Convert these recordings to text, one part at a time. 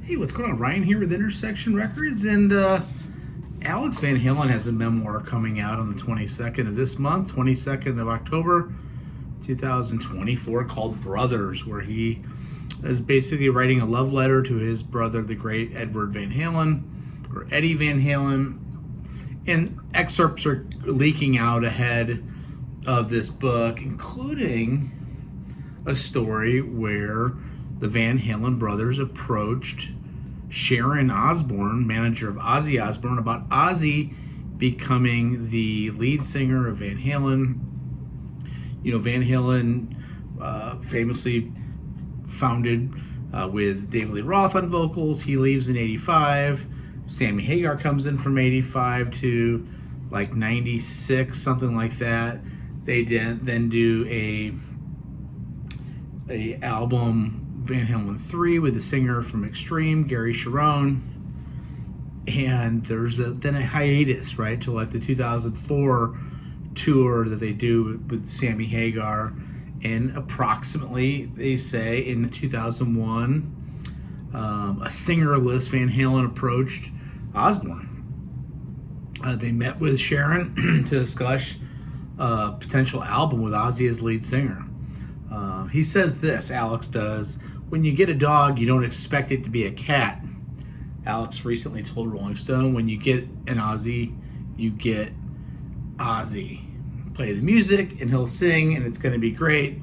Hey, what's going on? Ryan here with Intersection Records, and Alex Van Halen has a memoir coming out on the 22nd of this month, 22nd of October, 2024, called Brothers, where he is basically writing a love letter to his brother, the great Edward Van Halen, or Eddie Van Halen, and excerpts are leaking out ahead of this book, including a story where the Van Halen brothers approached Sharon Osbourne, manager of Ozzy Osbourne, about Ozzy becoming the lead singer of Van Halen. You know, Van Halen famously founded with David Lee Roth on vocals. He leaves in '85. Sammy Hagar comes in from '85 to like '96, something like that. They then do a album, Van Halen 3, with the singer from Extreme, Gary Sharon, and there's then a hiatus, right, to like the 2004 tour that they do with Sammy Hagar, and approximately, they say, in 2001, a singerless Van Halen approached Osbourne. They met with Sharon to discuss a potential album with Ozzy as lead singer. He says this, Alex does: "When you get a dog, you don't expect it to be a cat." Alex recently told Rolling Stone, "When you get an Ozzy, you get Ozzy. Play the music and he'll sing and it's going to be great."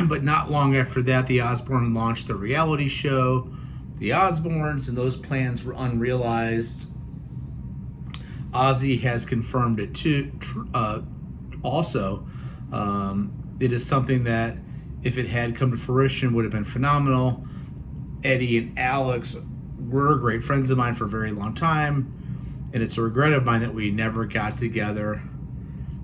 But not long after that, the Osbourne launched the reality show, The Osbournes, and those plans were unrealized. Ozzy has confirmed it too. Also, it is something that, if it had come to fruition, would have been phenomenal. Eddie and Alex were great friends of mine for a very long time, and it's a regret of mine that we never got together.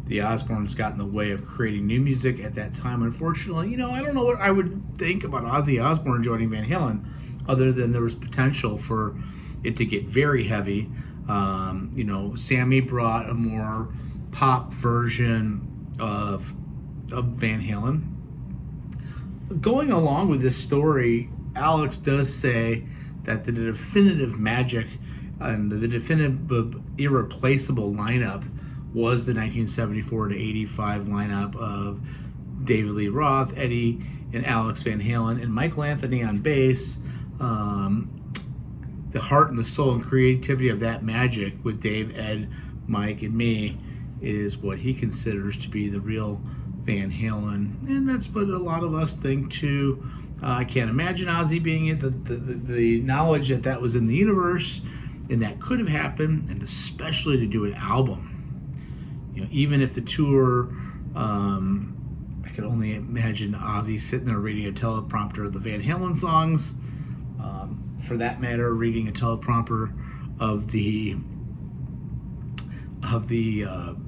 The Osbournes got in the way of creating new music at that time, unfortunately. You know, I don't know what I would think about Ozzy Osbourne joining Van Halen, other than there was potential for it to get very heavy. You know, Sammy brought a more pop version of Van Halen. Going along with this story, Alex does say that the definitive magic and the definitive irreplaceable lineup was the 1974 to '85 lineup of David Lee Roth, Eddie and Alex Van Halen, and Michael Anthony on bass. The heart and the soul and creativity of that magic with Dave, Ed, Mike, and me is what he considers to be the real Van Halen, and that's what a lot of us think too. I can't imagine Ozzy being it. The knowledge that that was in the universe and that could have happened, and especially to do an album. You know, even if the tour, I could only imagine Ozzy sitting there reading a teleprompter of the Van Halen songs. For that matter, reading a teleprompter of the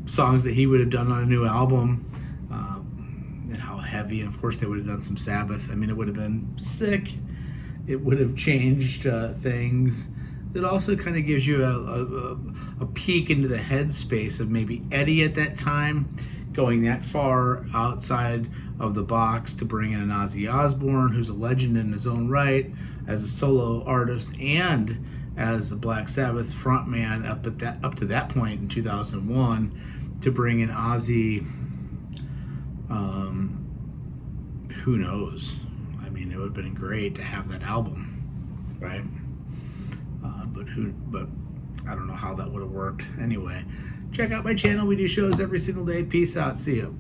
songs that he would have done on a new album. And how heavy, and of course they would have done some Sabbath. I mean, it would have been sick. It would have changed things. It also kind of gives you a peek into the headspace of maybe Eddie at that time, going that far outside of the box to bring in an Ozzy Osbourne, who's a legend in his own right as a solo artist and as a Black Sabbath frontman up to that point in 2001, to bring in Ozzy. Who knows? I mean, it would have been great to have that album, right? But I don't know how that would have worked. Anyway, check out my channel. We do shows every single day. Peace out. See you.